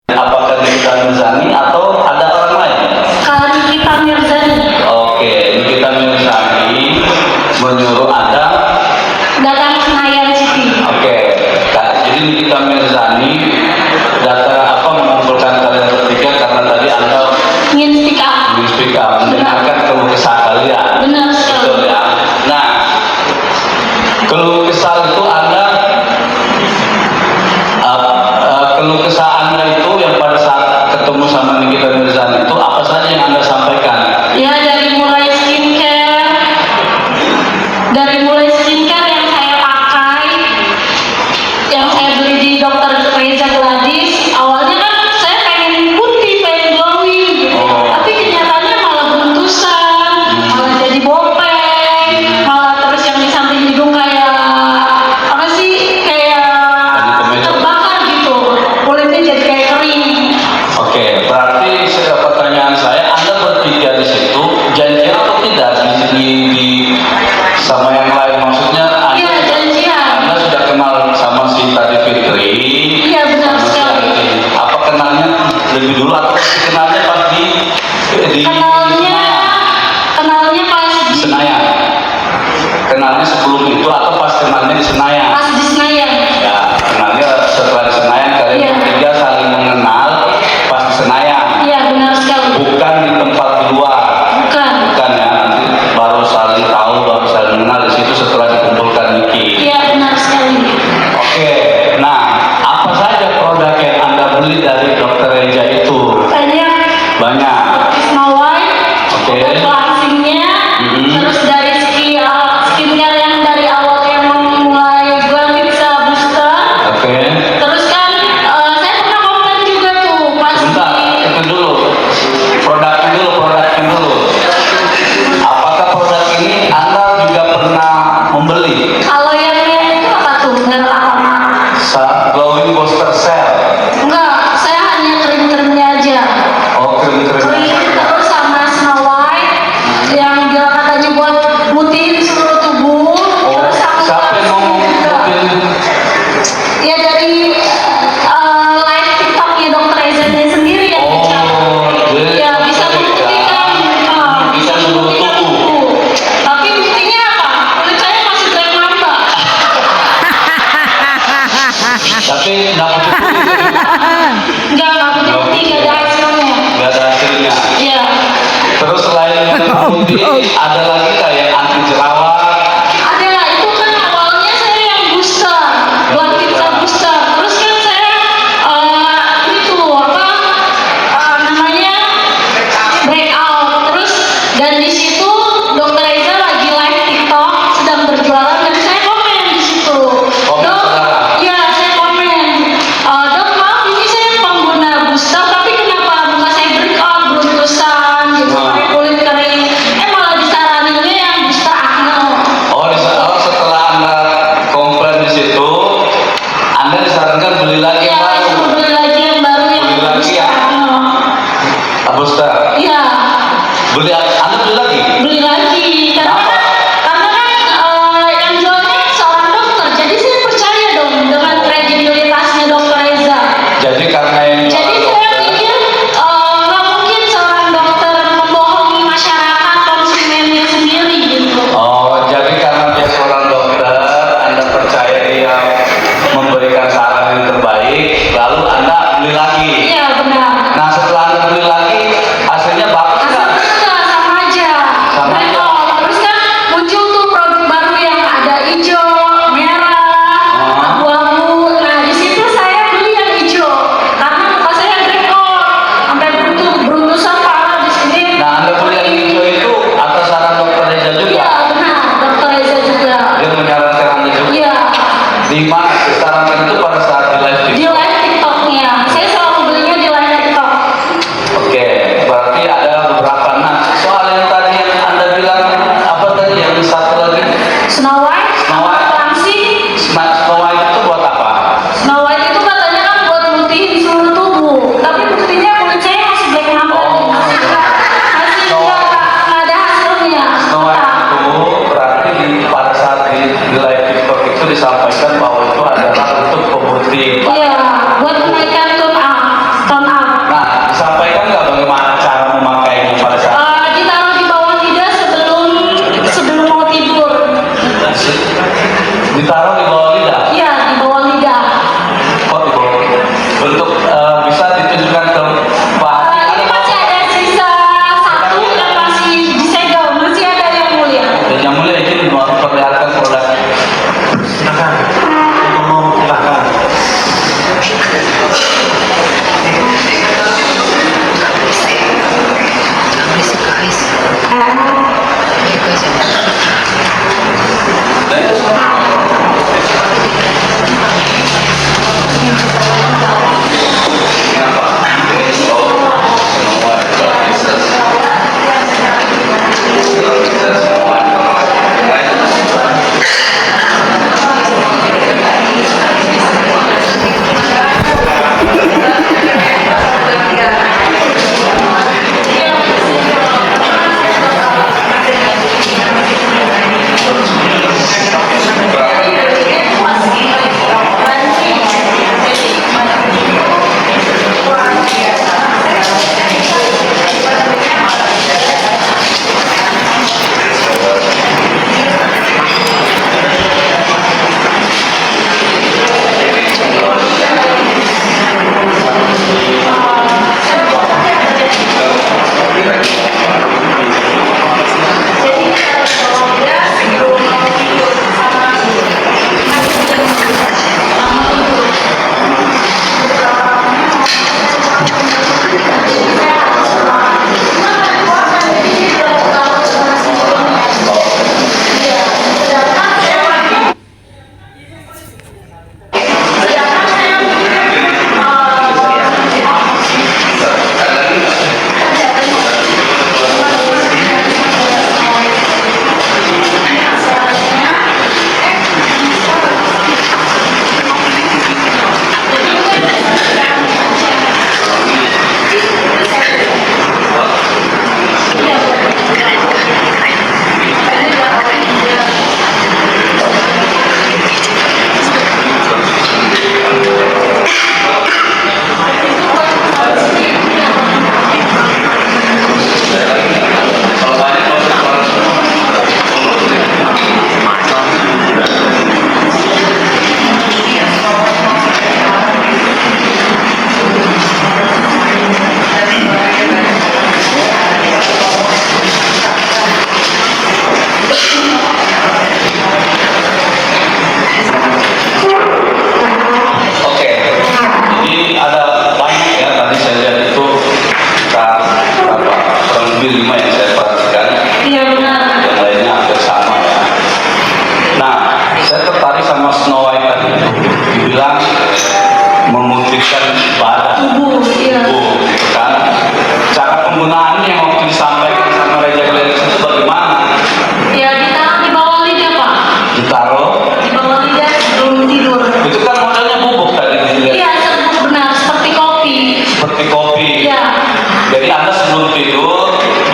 Apakah Nikita Mirzani atau ada orang lain? Kalau Nikita Mirzani. Oke, Nikita Mirzani menyuruh Anda datang ke Senayan City. Oke, jadi Nikita Mirzani datang mengumpulkan kalian bertiga karena tadi Anda Ingin speak up. mendengarkan keluh kesah kalian. Benar sekali. Betul ya. Nah, keluh kesah itu keluh kesah Anda itu yang pada saat ketemu sama Nikita Mirzani itu apa saja yang Anda sampaikan? Ya, dari mulai skincare yang saya pakai, yang saya beli di Dokter Reza Gladys. Awalnya kan saya pengen putih, pengen glowing gitu. Tapi kenyataannya malah beruntusan, malah jadi bopeng, malah terus yang di samping hidung kayak apa sih, kayak terbakar gitu, kulitnya jadi kayak kering. Oke, berarti pertanyaan saya, Anda bertiga di situ janjian atau tidak di sama yang lain? Maksudnya Iya, janjian. Anda sudah kenal sama si tadi Fitri? Iya, benar sekali. Apa kenalnya lebih dulu atau kenalnya pas di Kenalnya pas di di Senayan? Kenalnya sebelum itu atau pas kenalnya di Senayan? pas di Senayan. Ya, kenalnya setelah di Senayan kalian Iya. bertiga saling mengenal pas di Senayan. Iya, benar sekali. Bukan di tempat di luar. Bukan. Bukan ya, nanti baru saling tahu, baru saling mengenal di situ setelah dikumpulkan Niki. Iya, benar sekali. Oke, nah apa saja produk yang Anda beli dari Dokter Reza itu? Banyak. Snow White, Oke. untuk cleansingnya, terus dari skincare yang dari awal yang mulai Glam Pizza Booster. Oke. Terus kan saya pernah komplain juga tuh pas Sebentar, itu dulu. Produknya dulu. Apakah produk ini Anda juga pernah membeli? kalau yang itu apa tuh, merek apa? Glowing Booster Cell. Enggak, saya hanya krim-krimnya aja. Oh, krim. Terus sama Snow White yang dia katanya buat mutihin seluruh tubuh. Oh, Terus aku siapa yang ngomong mungkin? ya dari live TikToknya Dokter Reza sendiri yang bicara. jadi Ya bisa membuktikan, bisa seluruh tubuh. Tapi buktinya apa? Kulit saya masih black mamba. Tapi nggak putih, Enggak putih, nggak ada hasilnya. nggak ada hasilnya. Iya. Terus selain yang putih, ada lagi nggak yang anti jerawat? Ada, itu kan awalnya saya yang booster, buat pizza booster. Terus kan saya itu namanya breakout. Terus dan di situ Dokter Reza lagi live TikTok sedang berjualan dan saya komen di situ. Komen Dok, saudara? iya saya komen. Dok, maaf ini saya pengguna booster tapi kenapa muka saya breakout, beruntusan gitu, kayak kulit kering. Malah disaraninnya yang booster acne. Setelah Anda komplain di situ, Anda disarankan beli lagi yang Iya, baru. suruh beli lagi yang baru yang Beli lagi booster ya? acne. Booster. Iya, Anda beli lagi? beli lagi karena kan yang jualnya seorang dokter, jadi saya percaya dong dengan kredibilitasnya Dokter Reza. Jadi karena yang Jadi saya pikir nggak mungkin seorang dokter membohongi masyarakat konsumennya sendiri gitu. jadi karena dia seorang dokter, Anda percaya dia memberikan saran yang terbaik, lalu Anda beli lagi. Iya benar. Nah, setelah Anda beli lagi, hasilnya bagus nggak? Enggak, sama aja. Sama aja. Breakout. Terus kan muncul tuh produk baru yang ada hijau, merah, abu-abu. Nah di situ saya beli yang hijau karena muka saya breakout sampai beruntusan parah di sini. Nah, Anda beli yang hijau itu atas saran Dokter Reza juga? Iya benar, Dokter Reza juga. Dia menyarankan Anda juga? Iya, Di mana disarankan itu pada saat di live di video? live TikToknya. Saya selalu belinya di live TikTok. Oke,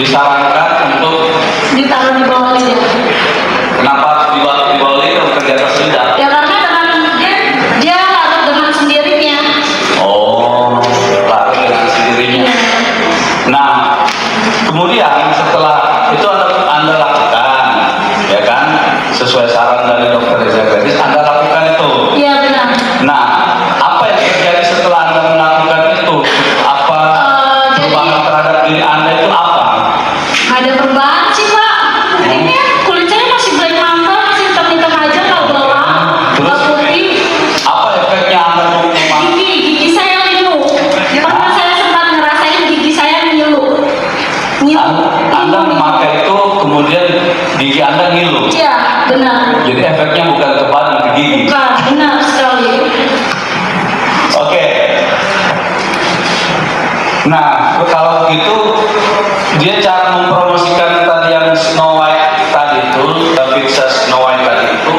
disarankan untuk ditaruh di bawah lidah. kenapa harus di bawah lidah bukan di atas lidah? Ya karena dengan dia larut dengan sendirinya. Oh, larut dengan sendirinya. Nah, kemudian setelah itu anda lakukan, ya kan, sesuai saran dari dokter Reza Gladys, Anda lakukan itu. Iya benar. Nah, apa yang terjadi setelah Anda melakukan itu? Apa perubahan terhadap diri Anda itu apa? Nggak ada perubahan sih Pak. Ini kulit saya masih black mamba, masih hitam-hitam aja, nggak gelap, nggak putih. Apa efeknya Anda memang? Gigi saya ngilu. Pernah saya sempat ngerasain gigi saya ngilu. Anda memakai itu kemudian gigi Anda ngilu. Iya benar. Jadi efeknya bukan ke badan, ke gigi. Bukan, benar sekali. Oke. Nah, kalau begitu dia cara mempromosikan tadi yang Snow White tadi itu, pizza Snow White tadi itu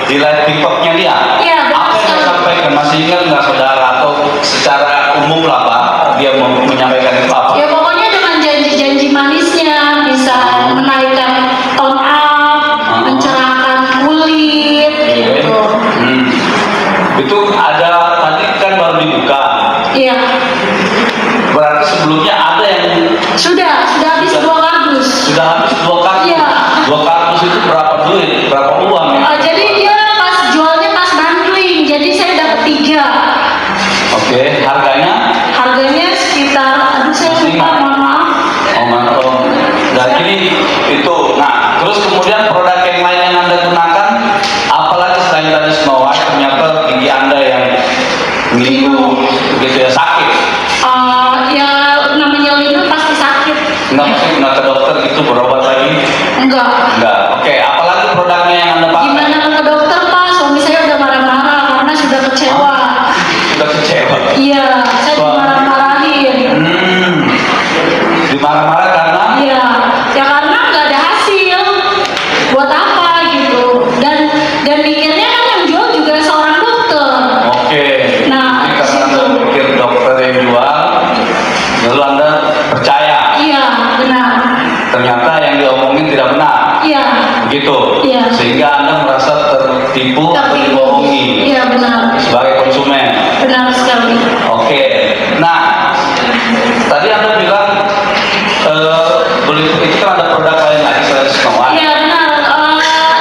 di live TikToknya dia. Iya, benar Apa yang sekali. disampaikan? Masih ingat nggak saudara, atau secara umum lah Pak, dia menyampaikan itu apa? Ya pokoknya dengan janji-janji manisnya bisa menaikkan tone up, mencerahkan kulit, gitu. Itu ada tadi kan baru dibuka. Iya, Berarti sebelumnya ada yang sudah habis 2 kardus. sudah habis 2 kardus. Iya. 2 kardus itu berapa duit? Berapa uang ya? Jadi dia pas jualnya pas bundling, jadi saya dapat 3. Oke, harganya? Harganya sekitar, aduh saya lupa, mohon maaf. Oh mantap. Nah jadi itu. Nah terus kemudian produk yang lain yang Anda gunakan, apalagi selain tadi Snow White, ternyata gigi Anda yang ngilu gitu ya, sakit. Ya namanya lidu pasti sakit. Enggak mesti kena ke dokter gitu, berobat lagi? Enggak. Enggak. Oke, apalagi produknya yang Anda pakai? Gimana ke dokter Pak? Suami saya udah marah-marah karena sudah kecewa. Sudah kecewa. Iya, saya dimarah-marahin. Dimarah-marah karena? Iya, ya karena nggak ada hasil. Buat apa gitu? Dan mikirnya kan yang jual juga seorang dokter. Oke. Nah, Jadi karena Anda situ. pikir dokter yang jual, lalu Anda percaya. Iya, benar. Ternyata yang diomongin tidak benar. Iya. Begitu. Iya. Sehingga Anda merasa tertipu atau Tapi dibohongi iya benar. sebagai konsumen. Benar sekali. Oke. Nah, tadi Anda bilang beli itu kan ada produk lain lagi selain Snow White. Iya benar.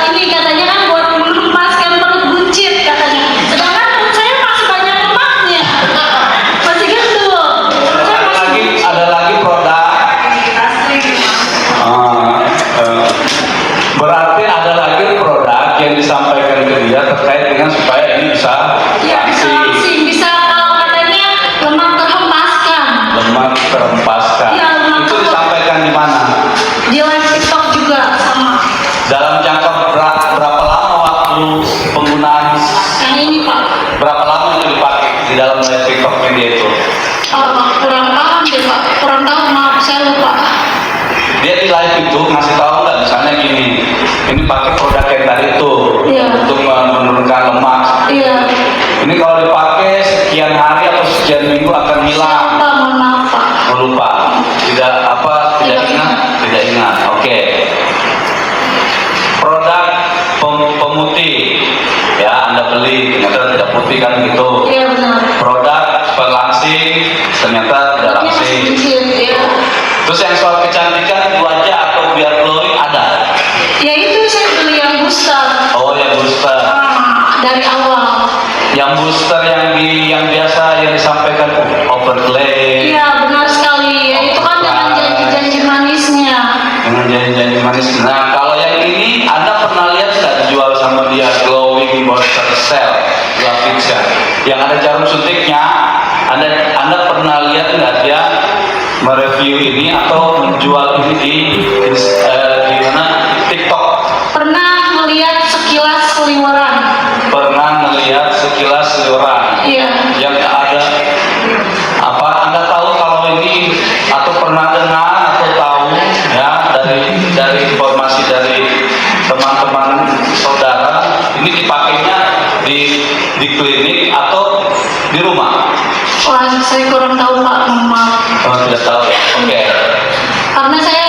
Ini katanya kan buat melepaskan perut buncit katanya. Sedangkan perut saya masih banyak lemaknya. Masih gendut. Perut saya masih Ada lagi produk. Berarti ada lagi produk yang disampaikan ke dia terkait dengan supaya ini bisa ya bisa langsing, bisa kalau katanya lemak terhempaskan. lemak terhempaskan. Iya, lemak Itu disampaikan di mana? Di live TikTok juga sama. Dalam jangka berapa lama waktu penggunaan? Yang ini Pak. Berapa lama itu dipakai di dalam live TikTok media itu? Kurang paham deh Pak. Kurang tahu, maaf saya lupa. Dia di live itu ngasih tahu nggak, misalnya gini, ini pakai produk yang tadi itu Iya. untuk menurunkan lemak. Iya. Ini kalau dipakai sekian hari atau sekian minggu akan hilang. Pak, mohon maaf Pak. Oh, lupa, tidak ingat, tidak ingat. Oke. Produk pemutih, ya Anda beli ternyata tidak putih kan gitu. Iya benar. Produk pelangsing ternyata tidak Ini masih langsing. buncit, ya. Terus yang soal kecantikan wajah atau biar glowing ada? Ya itu saya beli yang booster. Oh yang booster. Dari awal. Yang booster yang biasa yang disampaikan overlay. Iya benar sekali. Ya, itu kan dengan janji-janji manisnya. Dengan janji-janji manis. Nah kalau yang ini Anda pernah lihat nggak dijual sama dia glowing booster cell pizza yang ada jarum suntiknya? Anda pernah lihat nggak dia mereview ini atau menjual ini di mana? TikTok? Pernah melihat sekilas seliweran. Pernah melihat sekilas seliweran. Iya. Yang ada apa? Anda tahu kalau ini atau pernah dengar atau tahu ya dari informasi dari teman-teman saudara ini dipakainya di klinik atau di rumah? Wah, saya kurang tahu Pak, mohon maaf. Oh, tidak tahu ya. Oke. Karena saya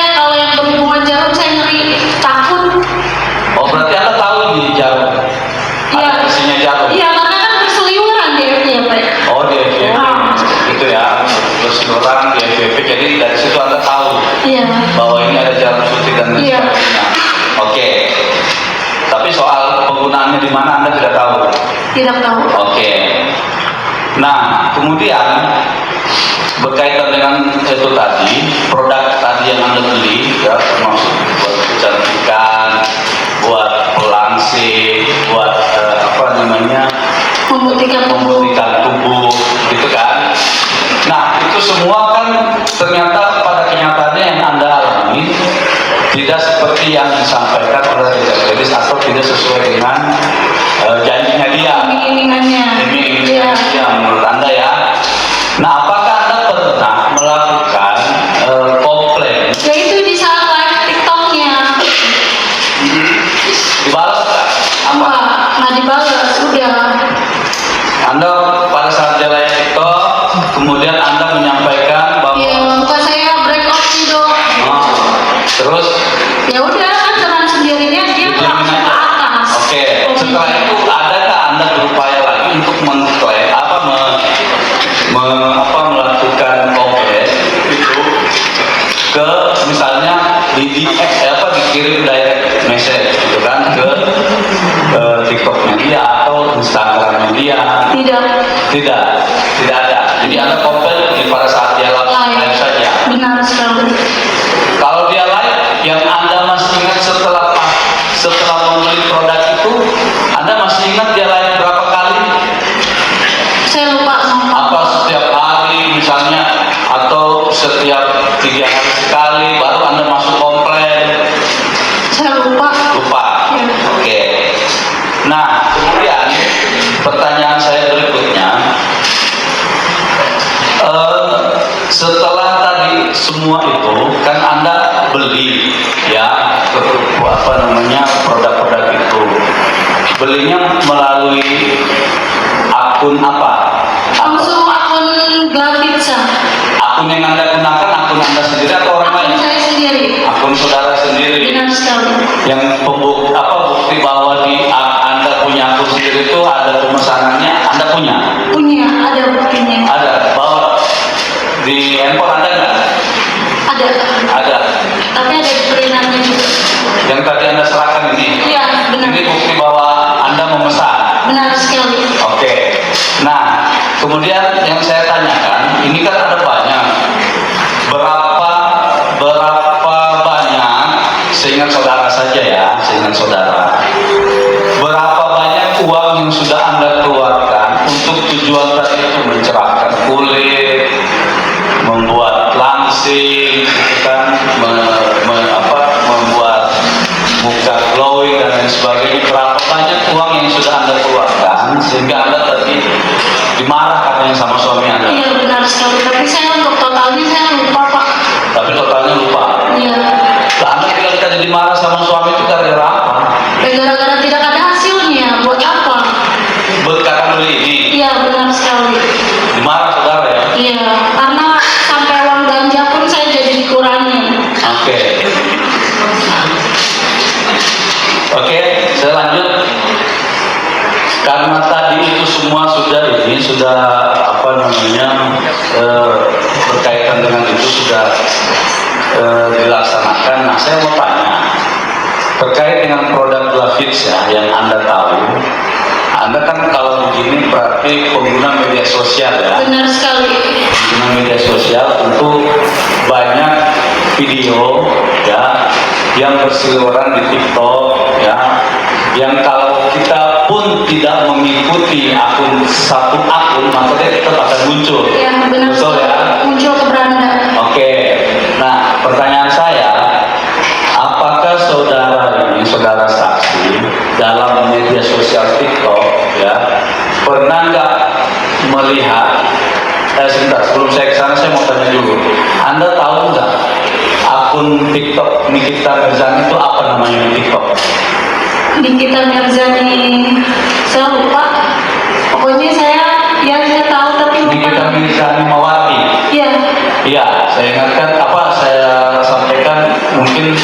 berseliweran di FYP, jadi dari situ Anda tahu Iya. bahwa ini ada jarum suntik dan lain Iya. sebagainya. Oke. Tapi soal penggunaannya di mana Anda tidak tahu. Tidak tahu. Oke. Nah, kemudian berkaitan dengan itu tadi, produk tadi yang Anda beli, ya, termasuk buat kecantikan, buat pelangsing, buat Memutihkan tubuh. memutihkan tubuh, gitu kan? Nah, itu semua kan ternyata pada kenyataannya yang Anda alami tidak seperti yang disampaikan oleh Reza Gladys atau tidak sesuai dengan janjinya dia. Iming-imingannya. Iming-imingannya dia menurut Anda ya. Nah, apakah Anda pernah melakukan komplain? Ya itu di saat live TikToknya. Dibalas nggak? Apa? Nggak dibalas, udah. Anda pada saat dia live TikTok, kemudian Anda menyampaikan bahwa Ya muka saya break off gitu. terus Ya udah kan dengan sendirinya dia langsung ke atas. oke, setelah itu adakah Anda berupaya lagi untuk mengklaim melakukan komplain itu ke misalnya dikirim direct message gitu kan ke TikToknya dia atau Instagramnya dia? Tidak. Tidak ada. Jadi Anda komplain pada saat dia live saja. Benar sekali. Kalau dia live, yang Anda masih ingat setelah membeli produk itu, Anda masih ingat dia live berapa kali? Saya lupa sama. Apa setiap hari misalnya, atau setiap 3 hari sekali, baru Anda masuk komplain? Saya lupa. Lupa. Ya. Oke. Nah, kemudian pertanyaan saya berikutnya, setelah tadi semua itu kan Anda beli ya produk-produk itu, belinya melalui akun apa? Langsung akun Glavitsa. Akun yang Anda gunakan akun Anda sendiri atau orang Akun lain? saya sendiri. Akun saudara sendiri. Benar sekali. Yang bukti bahwa Anda punya akun sendiri itu ada pemesanannya, Anda punya? Punya, ada buktinya. Ada. Bahwa di handphone Anda nggak? Ada. Ada. Tapi ada printnya juga. Yang tadi Anda serahkan ini. Iya, benar. Ini bukti bahwa Anda memesan. Benar sekali. Oke. Nah, kemudian yang saya tanyakan, ini kan ada banyak. Berapa banyak? Seingat saudara saja ya, seingat saudara. Berapa banyak uang yang sudah Anda keluarkan untuk tujuan tadi itu mencerahkan kulit, membuat langsing, gitu kan, membuat muka glowing dan lain sebagainya. Berapa banyak uang yang sudah Anda keluarkan sehingga Anda tadi dimarah katanya sama suami Anda? Iya, benar sekali. Tapi saya untuk totalnya saya lupa, Pak. Tapi totalnya lupa. Iya. Lah, Anda ketika tadi dimarah sama suami itu gara-gara apa? Gara-gara tidak ada hasilnya. Buat apa? Karena beli ini. Iya, benar sekali. Dimarah saudara ya? Iya, karena sampai uang belanja pun saya jadi dikurangi. Oke. Oke, saya lanjut. Karena tadi itu semua sudah berkaitan dengan itu sudah dilaksanakan. Nah, saya mau tanya terkait dengan produk Glavitsa yang Anda tahu. Anda kan kalau begini berarti pengguna media sosial ya. Benar sekali. Pengguna media sosial tentu banyak video ya yang berseliweran di TikTok ya, yang kalau kita pun tidak mengikuti satu akun maka dia tetap akan muncul. Iya, benar Betul sekali. ya. Muncul ke beranda. Oke. Nah, pertanyaan saya, apakah saudara saksi dalam media sosial TikTok ya pernah nggak melihat? Sebentar, sebelum saya kesana saya mau tanya dulu. Anda tahu nggak akun TikTok Nikita Mirzani itu apa namanya di TikTok? Nikita Mirzani, saya lupa. Pokoknya saya tahu tapi lupa. Nikita Mirzani Mawati. Iya. Iya, saya ingatkan saya sampaikan mungkin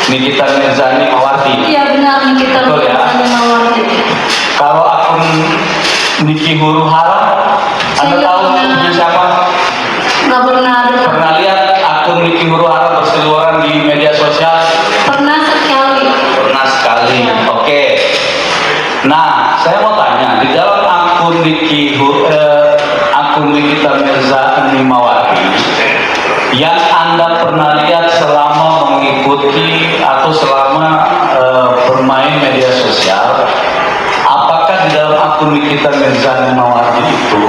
Nikita Mirzani Mawati. Iya benar, Nikita Betul ya? Mirzani Mawati. Kalau akun Niki Huru Hara, Anda Saya tahu nggak punya siapa? Nggak pernah ada. Pernah lihat akun Niki Huru-Hara berseliweran di media sosial? Pernah sekali. Pernah sekali. Oke. Nah, saya mau tanya, di dalam akun Nikita Mirza Nimawati yang Anda pernah lihat selama mengikuti atau selama bermain media sosial, apakah di dalam akun Nikita Mirza Nimawati itu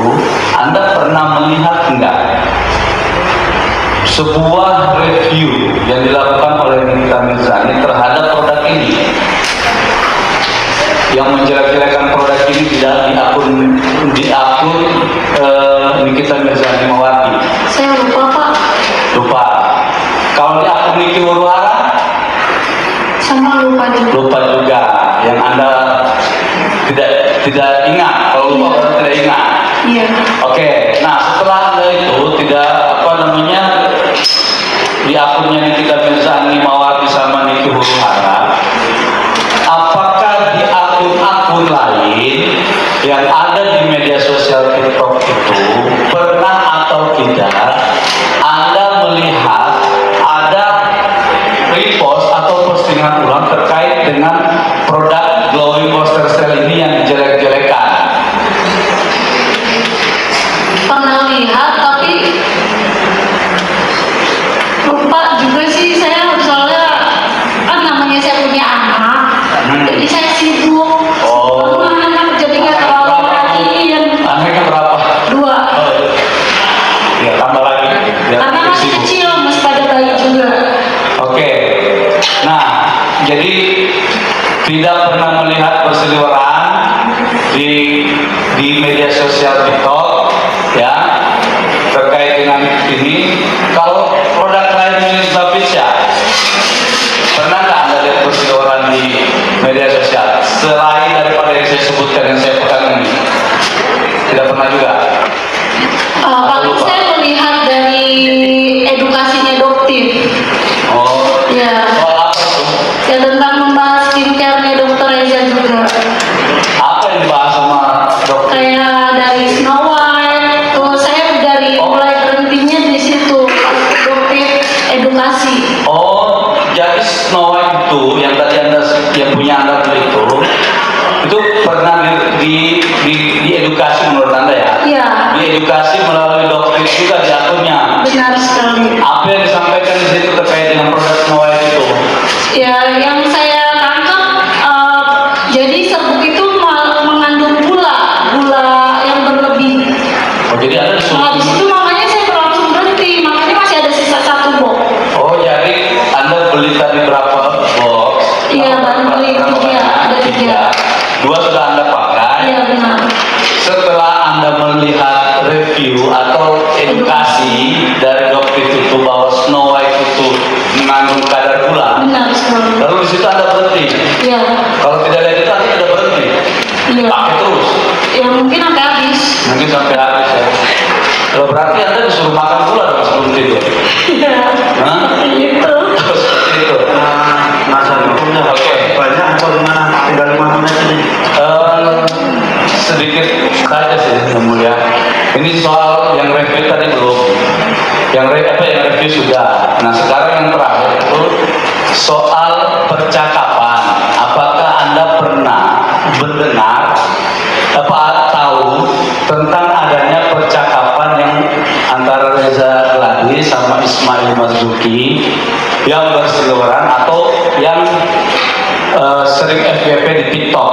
Anda pernah melihat enggak sebuah review yang dilakukan oleh Nikita Mirzani terhadap produk ini, yang menjelek-jelekan produk ini di akun Nikita Mirzani Nimawati? Saya lupa Pak. Lupa. Kalau di akun Niki Huru-Hara? Sama lupa juga. Lupa juga. Yang Anda tidak ingat. Kalau lupa berarti tidak ingat. Iya. Oke. Nah, setelah Anda itu tidak di akunnya Nikita Mirzani Nimawati sama Niki Huru-Hara, apakah di akun-akun lain yang ada di media sosial TikTok itu pernah atau tidak Anda melihat ada repost atau postingan ulang terkait dengan produk Glowing Poster Cell ini yang dijelek-jelekan? Pernah lihat tapi lupa juga sih saya, soalnya kan namanya saya punya anak, jadi saya sibuk. Karena anak jadi nggak terlalu perhatian. Anaknya berapa? 2. Oh, ya tambah lagi. Biar Karena masih sibuk. kecil, masih pada bayi juga. Oke. Nah, jadi tidak pernah melihat berseliweran di media sosial TikTok, ya, terkait dengan ini. Kalau produk lain jenis Bapisya, pernah nggak Anda lihat berseliweran di media sosial selain daripada yang saya sebutkan, yang saya pegang ini? Tidak pernah juga. Paling lupa? saya melihat dari edukasinya dokter. Oh, Ya, soal apa tuh? ya tentang membahas skincare-nya Dokter Reza juga. Apa yang dibahas sama dokter? Kayak dari Snow White, tuh saya dari mulai berhentinya di situ pas dokter edukasi. Oh, jadi Snow White itu yang tadi Anda yang punya Anda beli itu pernah diedukasi menurut Anda ya? Iya, Diedukasi melalui dokter juga di akunnya. benar sekali. Apa yang disampaikan di situ terkait dengan produk Snow White itu? Ya, yang saya tangkap jadi serbuk itu mengandung gula yang berlebih. Oh, jadi Anda Nah, disuruh. habis itu makanya saya langsung berhenti. Makanya masih ada sisa 1 box. Oh, jadi Anda beli tadi berapa box? Iya, baru beli Berapa 3, banyak? ada 3. 2 sudah Anda pakai. Iya, benar. Setelah Anda melihat review atau edukasi dari dokter itu bahwa Snow White itu mengandung kadar gula, Benar sekali. lalu di situ Anda berhenti. Iya. Kalau tidak lihat itu Anda tidak berhenti, Iya. pakai terus, Ya mungkin sampai habis. mungkin sampai habis ya. Kalau berarti Anda disuruh makan gula dong sebelum tidur. Iya. Hah? Gitu. Seperti itu. Masa hukumnya Oke. banyak atau gimana? Tinggal 5 menit ini. Sedikit saja sih yang mulia. Ini soal yang review tadi belum. Yang review sudah. Nah, sekarang yang terakhir itu soal percakapan. Apakah Anda pernah mendengar tahu tentang adanya percakapan yang antara Reza Gladys sama Ismail Marzuki yang berseliweran atau yang sering FYP di TikTok?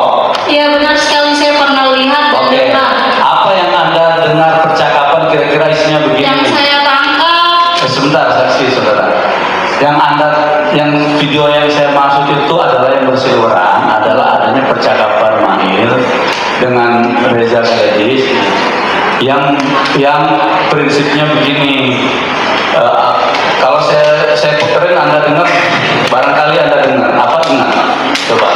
Iya, benar sekali, saya pernah lihat dan Oke. dengar. Apa yang Anda dengar percakapan kira-kira isinya begini? Yang saya tangkap, Sebentar, saksi saudara. Yang video yang saya maksud itu adalah yang berseliweran adalah adanya percakapan Mahir dengan Reza Gladys yang prinsipnya begini. Kalau saya puterin Anda dengar, barangkali Anda dengar. Apa dengar? Coba.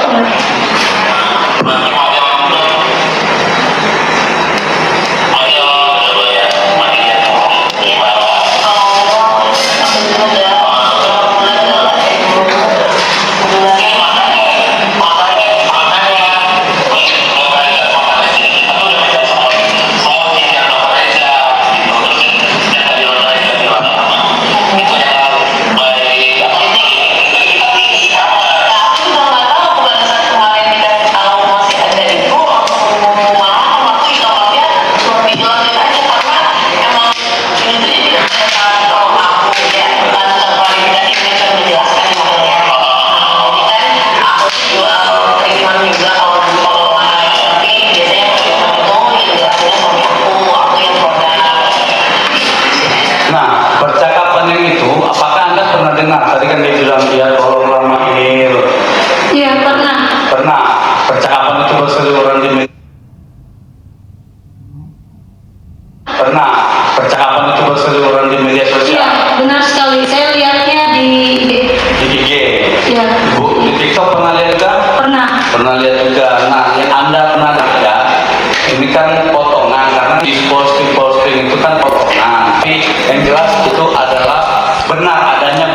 Pernah lihat juga. Nah, yang Anda pernah lihat, ini kan potongan karena di posting itu kan potongan. Tapi yang jelas itu adalah benar adanya